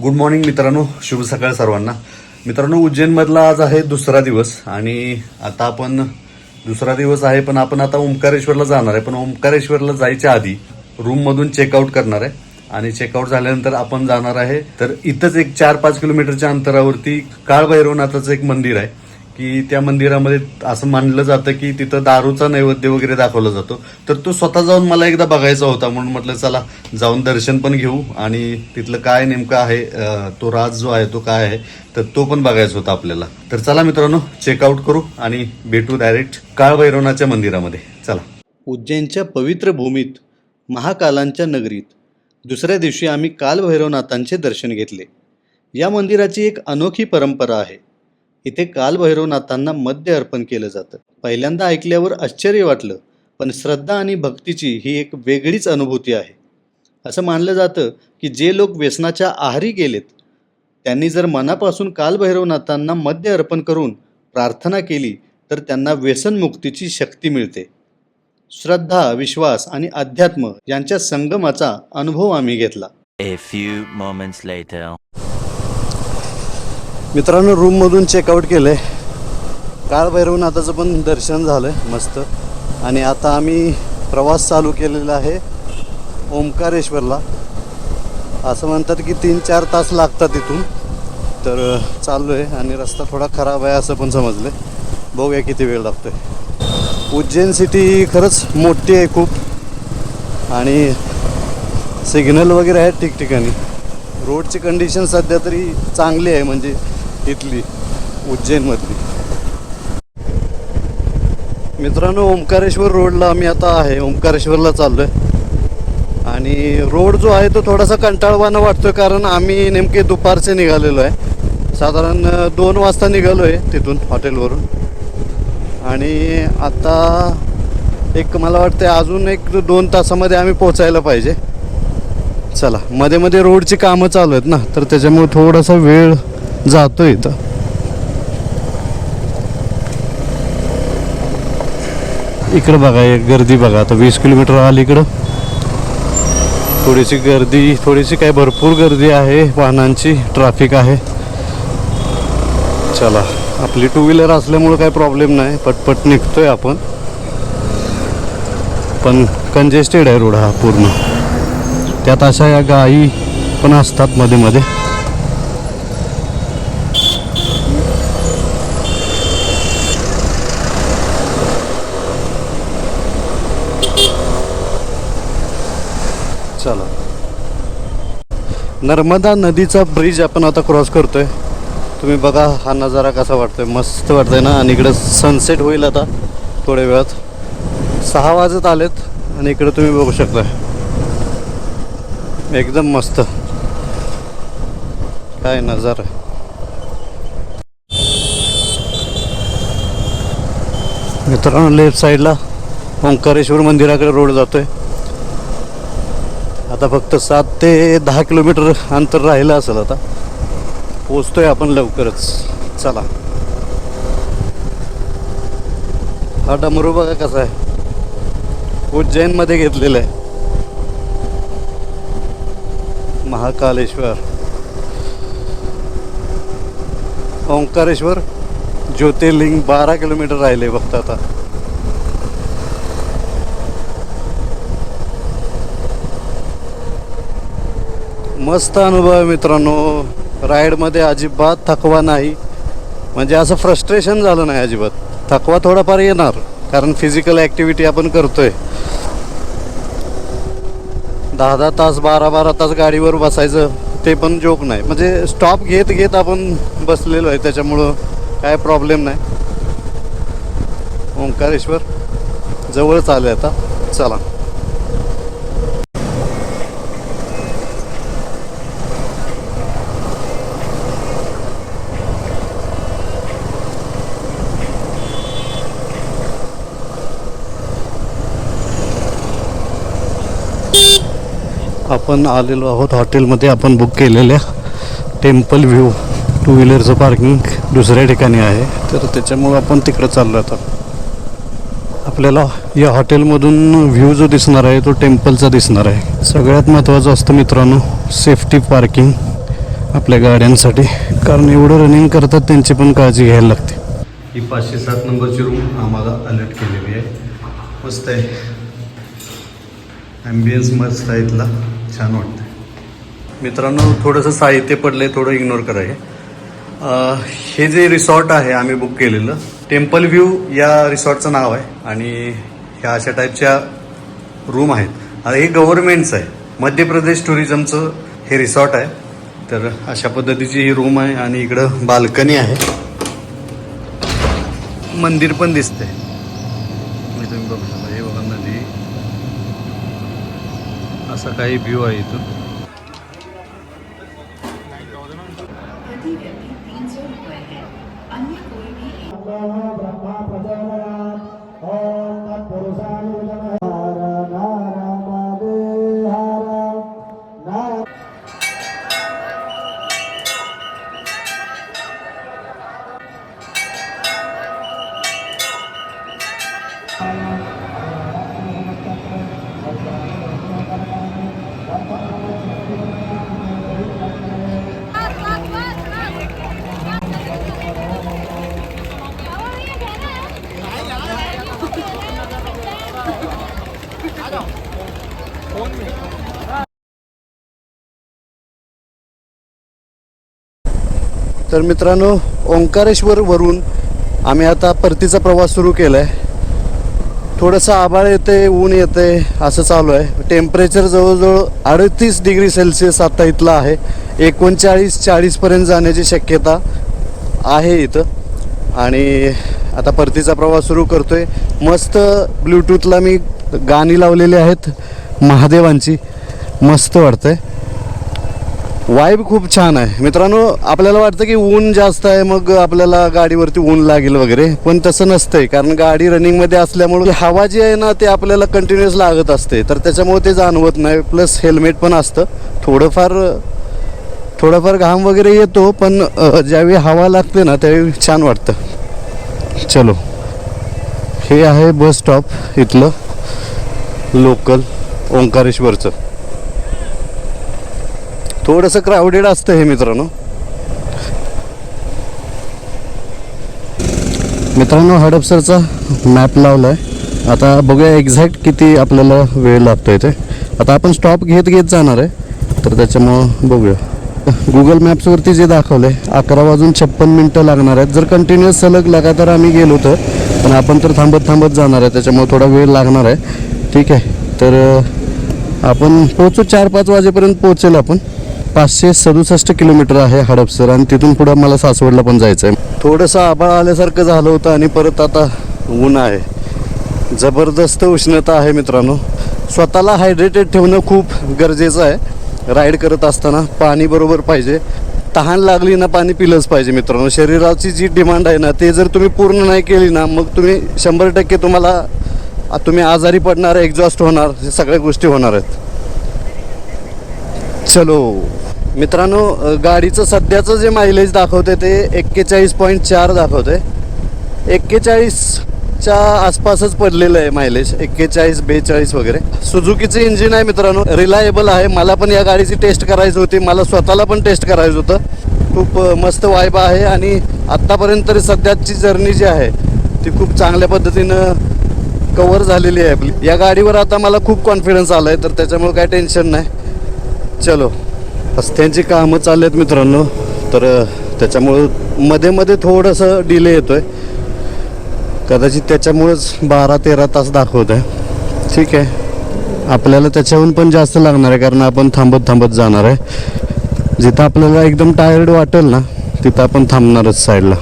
Good morning मित्रांनो, शुभ सकाळ सर्वांना. मित्रांनो, उज्जैनमधला आज आहे दुसरा दिवस आणि आता आपण दुसरा दिवस आहे पण आपण आता ओंकारेश्वरला जाणार आहे. पण ओंकारेश्वरला जायच्या आधी रूममधून चेकआउट करणार आहे आणि चेकआउट झाल्यानंतर आपण जाणार आहे तर इथंच एक 4-5 किलोमीटरच्या अंतरावरती काळभैरवनाथाचं एक मंदिर आहे की त्या मंदिरामध्ये असं मानलं जातं की तिथं दारूचा नैवेद्य वगैरे दाखवला जातो. तर तो स्वतः जाऊन मला एकदा बघायचा होता म्हणून म्हटलं चला जाऊन दर्शन पण घेऊ आणि तिथलं काय नेमकं आहे, तो राज जो आहे तो काय आहे तर तो पण बघायचा होता आपल्याला. तर चला मित्रांनो, चेकआउट करू आणि भेटू डायरेक्ट काळभैरवनाथच्या मंदिरामध्ये. चला. उज्जैनच्या पवित्र भूमीत महाकालांच्या नगरीत दुसऱ्या दिवशी आम्ही कालभैरवनाथांचे दर्शन घेतले. या मंदिराची एक अनोखी परंपरा आहे. इथे कालभैरवनाथांना मद्य अर्पण केलं जातं. पहिल्यांदा ऐकल्यावर आश्चर्य वाटलं, पण श्रद्धा आणि भक्तीची ही एक वेगळीच अनुभूती आहे. असं मानलं जातं की जे लोक व्यसनाच्या आहारी गेलेत त्यांनी जर मनापासून कालभैरवनाथांना मद्य अर्पण करून प्रार्थना केली तर त्यांना व्यसनमुक्तीची शक्ती मिळते. श्रद्धा, विश्वास आणि अध्यात्म यांच्या संगमाचा अनुभव आम्ही घेतला. A few moments later. मित्रांनो, रूममधून चेकआउट केलं आहे. काळभैरवनाथाचं पण दर्शन झालं आहे मस्त. आणि आता आम्ही प्रवास चालू केलेला आहे ओंकारेश्वरला. असं म्हणतात की 3-4 तास लागतात इथून. तर चाललो आहे आणि रस्ता थोडा खराब आहे असं पण समजलं आहे. बघूया किती वेळ लागतो आहे. उज्जैन सिटी खरंच मोठी आहे खूप आणि सिग्नल वगैरे आहेत ठिकठिकाणी. रोडची कंडिशन सध्या तरी चांगली आहे म्हणजे इथली उज्जैनमधली. मित्रांनो, ओंकारेश्वर रोडला आम्ही आता आहे. ओंकारेश्वरला चाललो आहे आणि रोड जो आहे तो थोडासा कंटाळवाणा वाटतो कारण आम्ही नेमके दुपारचे निघालेलो आहे. साधारण 2 वाजता निघालो आहे तिथून हॉटेलवरून आणि आता एक मला वाटतं अजून 1-2 तासामध्ये आम्ही पोचायला पाहिजे. चला, मध्ये मध्ये रोडची कामं चालू आहेत ना तर त्याच्यामुळे थोडासा वेळ जातो इथं. इकडं बघा, एक गर्दी बघा. आता 20 किलोमीटर आली इकडं थोडीशी गर्दी, थोडीशी काय भरपूर गर्दी आहे वाहनांची, ट्रॅफिक आहे. चला, आपली 2 व्हीलर असल्यामुळं काही प्रॉब्लेम नाही, पटपट निघतोय आपण. पण कंजेस्टेड आहे रोड हा पूर्ण. त्यात अशा या गायी पण असतात मध्ये मध्ये. चला, नर्मदा नदीचा ब्रिज आपण आता क्रॉस करतोय. तुम्ही बघा हा नजारा कसा वाटतोय, मस्त वाटतंय ना. आणि इकडं सनसेट होईल आता थोड्या वेळात. 6 वाजत आलेत आणि इकडं तुम्ही बघू शकताय एकदम मस्त काय नजारा. मित्रांनो, लेफ्ट साईडला ओंकारेश्वर मंदिराकडे रोड जातोय. आता फक्त 7 ते 10 किलोमीटर अंतर राहिलं असेल. आता पोचतोय आपण लवकरच. चला. हा डमरू बघा कसा आहे, उज्जैनमध्ये घेतलेला आहे. महाकालेश्वर, ओंकारेश्वर ज्योतिर्लिंग 12 किलोमीटर राहिले फक्त आता. मस्त अनुभव आहे मित्रांनो. राईडमध्ये अजिबात थकवा नाही, म्हणजे असं फ्रस्ट्रेशन झालं नाही अजिबात. थकवा थोडाफार येणार कारण फिजिकल ॲक्टिव्हिटी आपण करतोय. 10-10 तास 12-12 तास गाडीवर बसायचं ते पण जोक नाही. म्हणजे स्टॉप घेत घेत आपण बसलेलो आहे त्याच्यामुळं काय प्रॉब्लेम नाही. ओंकारेश्वर जवळच आलं आता. चला. आपण आलेलो आहोत हॉटेलमध्ये. आपण बुक केलेल्या टेम्पल व्ह्यू 2 व्हीलरचं पार्किंग दुसऱ्या ठिकाणी आहे तर त्याच्यामुळं आपण तिकडं चाललो आता. आपल्याला या हॉटेलमधून व्ह्यू जो दिसणार आहे तो टेम्पलचा दिसणार आहे. सगळ्यात महत्त्वाचं असतं मित्रांनो सेफ्टी पार्किंग. आपल्या गाड्यांसाठी, कारण एवढं रनिंग करतात त्यांची पण काळजी घ्यायला लागते. ही 507 नंबरची रूम आम्हाला अलर्ट केलेली आहे. मस्त आहे, ॲम्बियन्स मस्त आहे इथला, छान वाटतं. मित्रांनो थोडंसं साहित्य पडलं आहे, थोडं इग्नोर करायचं. हे जे रिसॉर्ट आहे आम्ही बुक केलेलं, टेम्पल व्ह्यू या रिसॉर्टचं नाव आहे आणि ह्या अशा टाईपच्या रूम आहेत. आता हे गव्हर्नमेंटचं आहे, मध्य प्रदेश टुरिझमचं हे रिसॉर्ट आहे. तर अशा पद्धतीची ही रूम आहे आणि इकडं बाल्कनी आहे, मंदिर पण दिसते. तुम्ही बघू शकता, हे बघा नदी, असा काही व्ह्यू आहे इथून. प्रति व्यक्ति 300 रुपये है. अन्य कोई भी तर मित्रांनो, ओंकारेश्वरवरून आम्ही आता परतीचा प्रवास सुरू केला आहे. थोडंसं आभाळ येते, ऊन येते, असं चालू आहे. टेम्परेचर जवळजवळ 38 डिग्री सेल्सिअस आता इथलं आहे. 39-40पर्यंत जाण्याची शक्यता आहे इथं. आणि आता परतीचा प्रवास सुरू करतो आहे. मस्त ब्लूटूथला मी गाणी लावलेली आहेत महादेवांची, मस्त वाटतंय. वाईब खूप छान आहे मित्रांनो. आपल्याला वाटतं की ऊन जास्त आहे, मग आपल्याला गाडीवरती ऊन लागेल वगैरे, पण तसं नसतंय. कारण गाडी रनिंगमध्ये असल्यामुळे हवा जी आहे ना, ते आपल्याला कंटिन्युअस लागत असते, तर त्याच्यामुळे ते जाणवत नाही. प्लस हेल्मेट पण असतं. थोडंफार घाम वगैरे येतो, पण ज्यावेळी हवा लागते ना त्यावेळी छान वाटतं. चलो, हे आहे बस स्टॉप इथलं लोकल ओंकारेश्वरचं. थोडंसं क्राऊडेड असतं हे मित्रांनो. हडपसरचा मॅप लावला आहे. आता बघूया एक्झॅक्ट किती आपल्याला वेळ लागतो इथे. आता आपण स्टॉप घेत जाणार आहे, तर त्याच्यामुळं बघूया. गुगल मॅप्सवरती जे दाखवलं आहे 11:56 लागणार आहेत. जर कंटिन्युअस सलग लगातार आम्ही गेलो तर, पण आपण तर थांबत जाणार आहे, त्याच्यामुळे थोडा वेळ लागणार आहे. ठीक आहे, तर आपण पोहोचू 4-5 वाजेपर्यंत पोहोचेल आपण. 567 किलोमीटर आहे हडपसर, आणि तिथून पुढं मला सासवडला पण जायचं आहे. थोडंसं आभाळ आल्यासारखं झालं होतं आणि परत आता ऊन आहे. जबरदस्त उष्णता आहे मित्रांनो. स्वतःला हायड्रेटेड ठेवणं खूप गरजेचं आहे. राईड करत असताना पाणी बरोबर पाहिजे. तहान लागली ना, पाणी पिलंच पाहिजे मित्रांनो. शरीराची जी डिमांड आहे ना, ते जर तुम्ही पूर्ण नाही केली ना, मग तुम्ही 100% तुम्ही आजारी पडणार, एक्झॉस्ट होणार, हे सगळ्या गोष्टी होणार आहेत. चलो मित्रांनो, गाडीचं सध्याचं जे मायलेज दाखवते ते 41.4 दाखवते. 41च्या आसपासच पडलेलं आहे मायलेज, 41-42 वगैरे. सुझुकीचं इंजिन आहे मित्रांनो, रिलायबल आहे. मला पण या गाडीची टेस्ट करायची होती, मला स्वतःला पण टेस्ट करायचं होतं. खूप मस्त वाईब आहे आणि आत्तापर्यंत तरी सध्याची जर्नी जी आहे ती खूप चांगल्या पद्धतीनं कव्हर झालेली आहे आपली. या गाडीवर आता मला खूप कॉन्फिडन्स आला आहे, तर त्याच्यामुळे काय टेन्शन नाही. चलो, रस्त्यांची कामं चालली आहेत मित्रांनो, तर त्याच्यामुळं मध्ये थोडंसं डिले येतो आहे. कदाचित त्याच्यामुळेच 12-13 तास दाखवत आहे. ठीक आहे, आपल्याला त्याच्याहून पण जास्त लागणार आहे, कारण आपण थांबत जाणार आहे. जिथं आपल्याला एकदम टायर्ड वाटेल ना, तिथं आपण थांबणारच साईडला.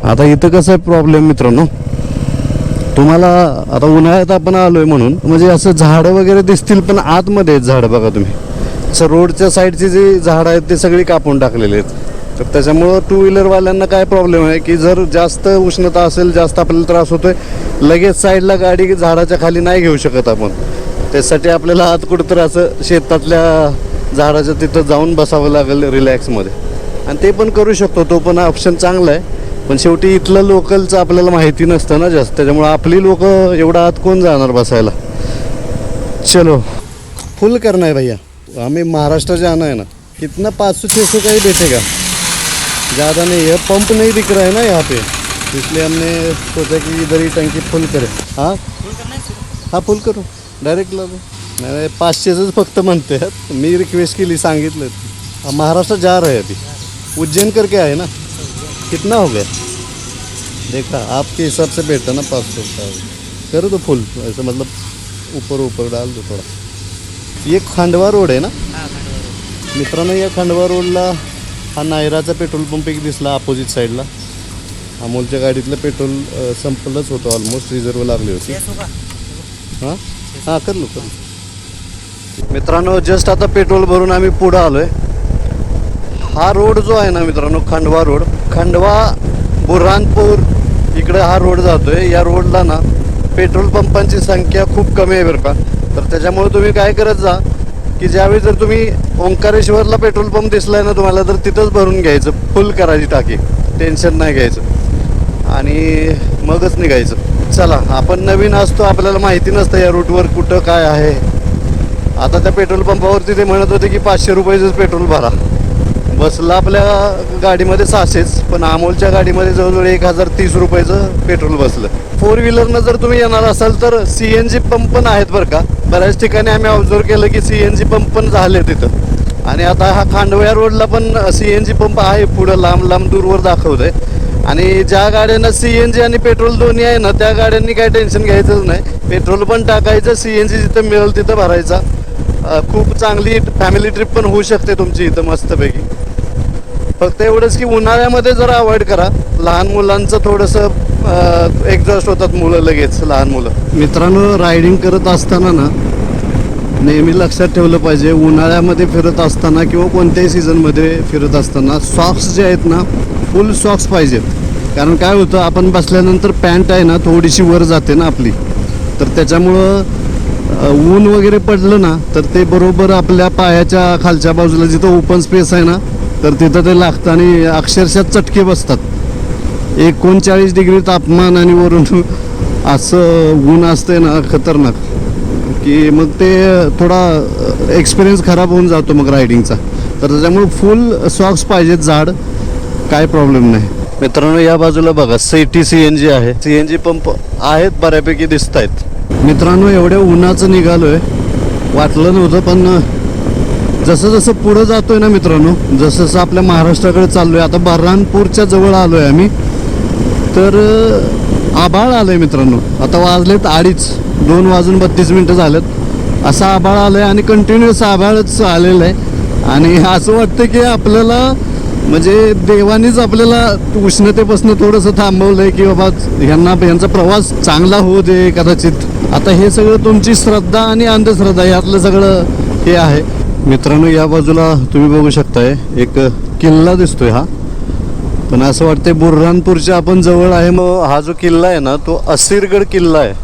आता इथं कसं आहे प्रॉब्लेम मित्रांनो, तुम्हाला आता उन्हाळ्यात आपण आलोय म्हणून म्हणजे असं झाडं वगैरे दिसतील, पण आतमध्ये आहेत झाडं बघा तुम्ही. असं रोडच्या साईडची जी झाडं आहेत ते सगळी कापून टाकलेली आहेत. तर त्याच्यामुळं टू व्हीलरवाल्यांना काय प्रॉब्लेम आहे की जर जास्त उष्णता असेल, जास्त आपल्याला त्रास होतोय, लगेच साईडला गाडी झाडाच्या खाली नाही घेऊ शकत आपण. त्यासाठी आपल्याला आत कुठंतरी असं शेतातल्या झाडाच्या तिथं जाऊन बसावं लागेल रिलॅक्समध्ये, आणि ते पण करू शकतो. तो पण ऑप्शन चांगला आहे, पण शेवटी इथलं लोकलचं आपल्याला माहिती नसतं ना जास्त, त्याच्यामुळं आपली लोक एवढा आत कोण जाणार बसायला. चलो, फुल करना है भैया, हमें महाराष्ट्र जाना है ना. कितना 500-600 का ही बेचेगा, ज़्यादा नहीं है। पंप नहीं दिख रहा है ना यहाँ पे, इसलिए हमने सोचा कि इधर ही टंकी फुल करें। हाँ हा फुल करू, डायरेक्ट लागू नाही 500च फक्त म्हणते आहेत। मी रिक्वेस्ट केली, सांगितलं महाराष्ट्र जा रहे हैं अभी, उज्जैन करके आए ना। कितना हो गया देखा, आपके हिसाब से बेटा ना 500 का करो तो फुल ऐसा, मतलब ऊपर ऊपर डाल दो थोड़ा। ये खांडवा रोड आहे ना मित्रांनो, या खांडवा रोडला हा नायराचा पेट्रोल पंप एक दिसला अपोजिट साईडला। अमोलच्या गाडीतलं पेट्रोल संपलंच होतं, ऑलमोस्ट रिझर्व लागली होती। हां हां कर लो मित्रांनो, जस्ट आता पेट्रोल भरून आम्ही पुढं आलो आहे। हा रोड जो आहे ना मित्रांनो, खंडवा रोड, खंडवा बुरहानपूर इकडे हा रोड जातो आहे। या रोडला ना पेट्रोल पंपांची संख्या खूप कमी आहे बरं का। तर त्याच्यामुळे तुम्ही काय करत जा की ज्यावेळी जर तुम्ही ओंकारेश्वरला पेट्रोल पंप दिसलाय ना तुम्हाला, तर तिथंच भरून घ्यायचं, फुल करायची टाकी, टेन्शन नाही घ्यायचं आणि मगच निघायचं। चला, आपण नवीन असतो, आपल्याला माहिती नसतं या रूटवर कुठं काय आहे। आता त्या पेट्रोल पंपावरती ते म्हणत होते की 500 रुपयाचंच पेट्रोल भरा। बसला आपल्या गाडीमध्ये 600च, पण अमोलच्या गाडीमध्ये जवळजवळ 1030 रुपयाचं पेट्रोल बसलं। 4 व्हीलरनं जर तुम्ही येणार असाल तर CNG पंप पण आहेत बरं का। बऱ्याच ठिकाणी आम्ही ऑब्झर्व केलं की CNG पंप पण झाले तिथं। आणि आता हा खांडवा रोडला पण CNG पंप आहे, पुढं लांब लांब दूरवर दाखवत आहे। आणि ज्या गाड्यांना CNG आणि पेट्रोल दोन्ही आहे ना, त्या गाड्यांनी काय टेन्शन घ्यायचंच नाही, पेट्रोल पण टाकायचं, CNG जिथं मिळेल तिथं भरायचा। खूप चांगली फॅमिली ट्रिप पण होऊ शकते तुमची इथं मस्तपैकी। फक्त एवढंच की उन्हाळ्यामध्ये जरा अवॉइड करा, लहान मुलांचं थोडंसं एक्झॉस्ट होतात मुलं लगेच, लहान मुलं। मित्रांनो, रायडिंग करत असताना ना नेहमी लक्षात ठेवलं पाहिजे, उन्हाळ्यामध्ये फिरत असताना किंवा कोणत्याही सीझनमध्ये फिरत असताना सॉक्स जे आहेत ना, फुल सॉक्स पाहिजेत। कारण काय होतं, आपण बसल्यानंतर पॅन्ट आहे ना थोडीशी वर जाते ना आपली, तर त्याच्यामुळं ऊन वगैरे पडलं ना तर ते बरोबर आपल्या पायाच्या खालच्या बाजूला जिथं ओपन स्पेस आहे ना, तर तिथं ते लागतं आणि अक्षरशः चटके बसतात। 39 डिग्री तापमान आणि वरून असं ऊन असते ना खतरनाक, की मग ते थोडा एक्सपिरियन्स खराब होऊन जातो मग रायडिंगचा। तर त्याच्यामुळे फुल सॉक्स पाहिजेत जाड, काय प्रॉब्लेम नाही। मित्रांनो, या बाजूला बघा सिटी CNG आहे, CNG पंप आहेत बऱ्यापैकी दिसत आहेत। मित्रांनो, एवढ्या उन्हाचं निघालोय, वाटलं नव्हतं, पण जसं जसं पुढं जातोय ना मित्रांनो, जसं जसं आपल्या महाराष्ट्राकडे चाललोय, आता बऱ्हाणपूरच्या जवळ आलोय आम्ही, तर आभाळ आलंय मित्रांनो। आता वाजलेत 2:30, 2:32 झालेत, असा आभाळ आलंय आणि कंटिन्युअस आभाळच आलेलं आहे। आणि असं वाटतं की आपल्याला म्हणजे देवानीच आपल्याला उष्णतेपासून थोडंसं थांबवलंय की बाबा यांचा प्रवास चांगला होऊ दे कदाचित। आता हे सगळं तुमची श्रद्धा आणि अंधश्रद्धा यातलं सगळं हे आहे। मित्रांनो, या बाजूला तुम्ही बघू शकताय एक किल्ला दिसतोय हा, पण असं वाटतंय बुरहानपूरच्या आपण जवळ आहे। मग हा जो किल्ला आहे ना तो असीरगड किल्ला आहे।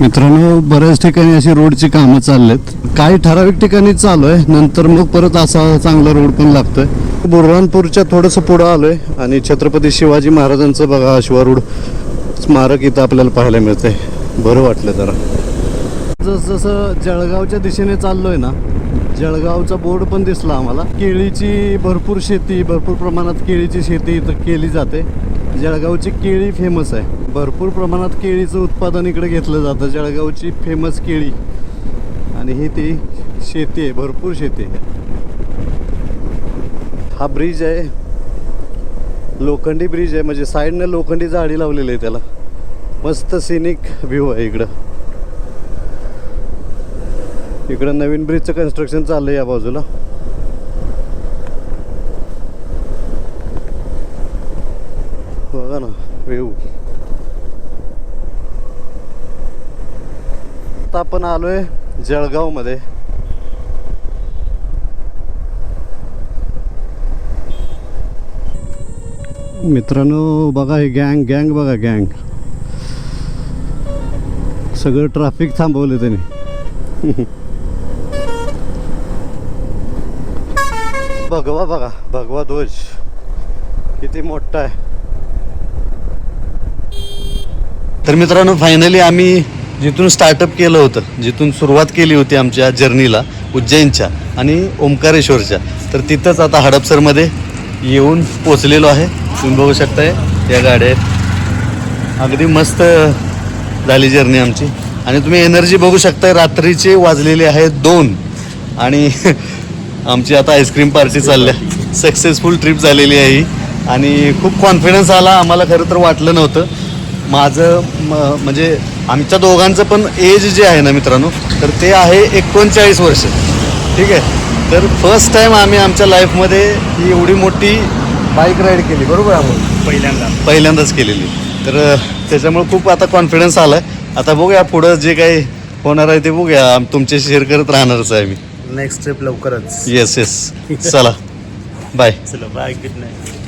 मित्रांनो, बऱ्याच ठिकाणी अशी रोडची कामं चाललेत, काही ठराविक ठिकाणी चालू आहे, नंतर मग परत असा चांगला रोड पण लागतोय। बुरहानपूरच्या थोडंसं पुढं आलोय आणि छत्रपती शिवाजी महाराजांचं बघा अश्वारूढ स्मारक इथं आपल्याला पाहायला मिळतंय, बरं वाटलं जरा। जसं जळगावच्या दिशेने चाललोय ना, जळगावचा बोर्ड पण दिसला आम्हाला। केळीची भरपूर शेती, भरपूर प्रमाणात केळीची शेती इथं केली जाते। जळगावची केळी फेमस आहे, भरपूर प्रमाणात केळीचं उत्पादन इकडे घेतलं जातं, जळगावची फेमस केळी। आणि ही ती शेती आहे, भरपूर शेती आहे। हा ब्रिज आहे, लोखंडी ब्रिज आहे, म्हणजे साईडनं लोखंडी जाळी लावलेली आहे त्याला, मस्त सिनिक व्ह्यू आहे इकडं। इकडं नवीन ब्रिजचं कन्स्ट्रक्शन चाललंय या बाजूला। बघा ना व्ह्यू। आता आपण आलोय जळगावमध्ये। मित्रांनो बघा, हे गँग बघा, गँग सगळं ट्रॅफिक थांबवलं त्यांनी। भगवा बघा, भगवा ध्वज किती मोठा आहे। तर मित्रांनो, फायनली आम्ही जिथून स्टार्टअप केलं होतं, जिथून सुरुवात केली होती आमच्या जर्नीला, उज्जैनच्या आणि ओंकारेश्वरच्या, तर तिथंच आता हडपसरमध्ये येऊन पोचलेलो आहे. तुम्ही बघू शकताय या गाड्या आहेत. अगदी मस्त झाली जर्नी आमची. आणि तुम्ही एनर्जी बघू शकताय. रात्रीचे वाजलेले आहेत 2 आणि आमची आता आईस्क्रीम पार्टी चालल्या. सक्सेसफुल ट्रिप झालेली आहे ही. आणि खूप कॉन्फिडन्स आला. आम्हाला खरं तर वाटलं नव्हतं. माझं म्हणजे आमच्या दोघांचं पण एज जे आहे ना मित्रांनो, तर ते आहे 39 वर्ष. ठीक आहे. तर फर्स्ट टाईम आम्ही आमच्या लाईफमध्ये ही एवढी मोठी बाईक राईड केली. बरोबर आहे, पहिल्यांदाच केलेली. तर त्याच्यामुळे खूप आता कॉन्फिडन्स आला आहे. आता बघूया पुढं जे काही होणार आहे ते बघूया. तुमचे शेअर करत राहणारच आहे मी. नेक्स्ट ट्रिप लवकरच. Yes yes. चला बाय. चलो बाय, गुड नाईट.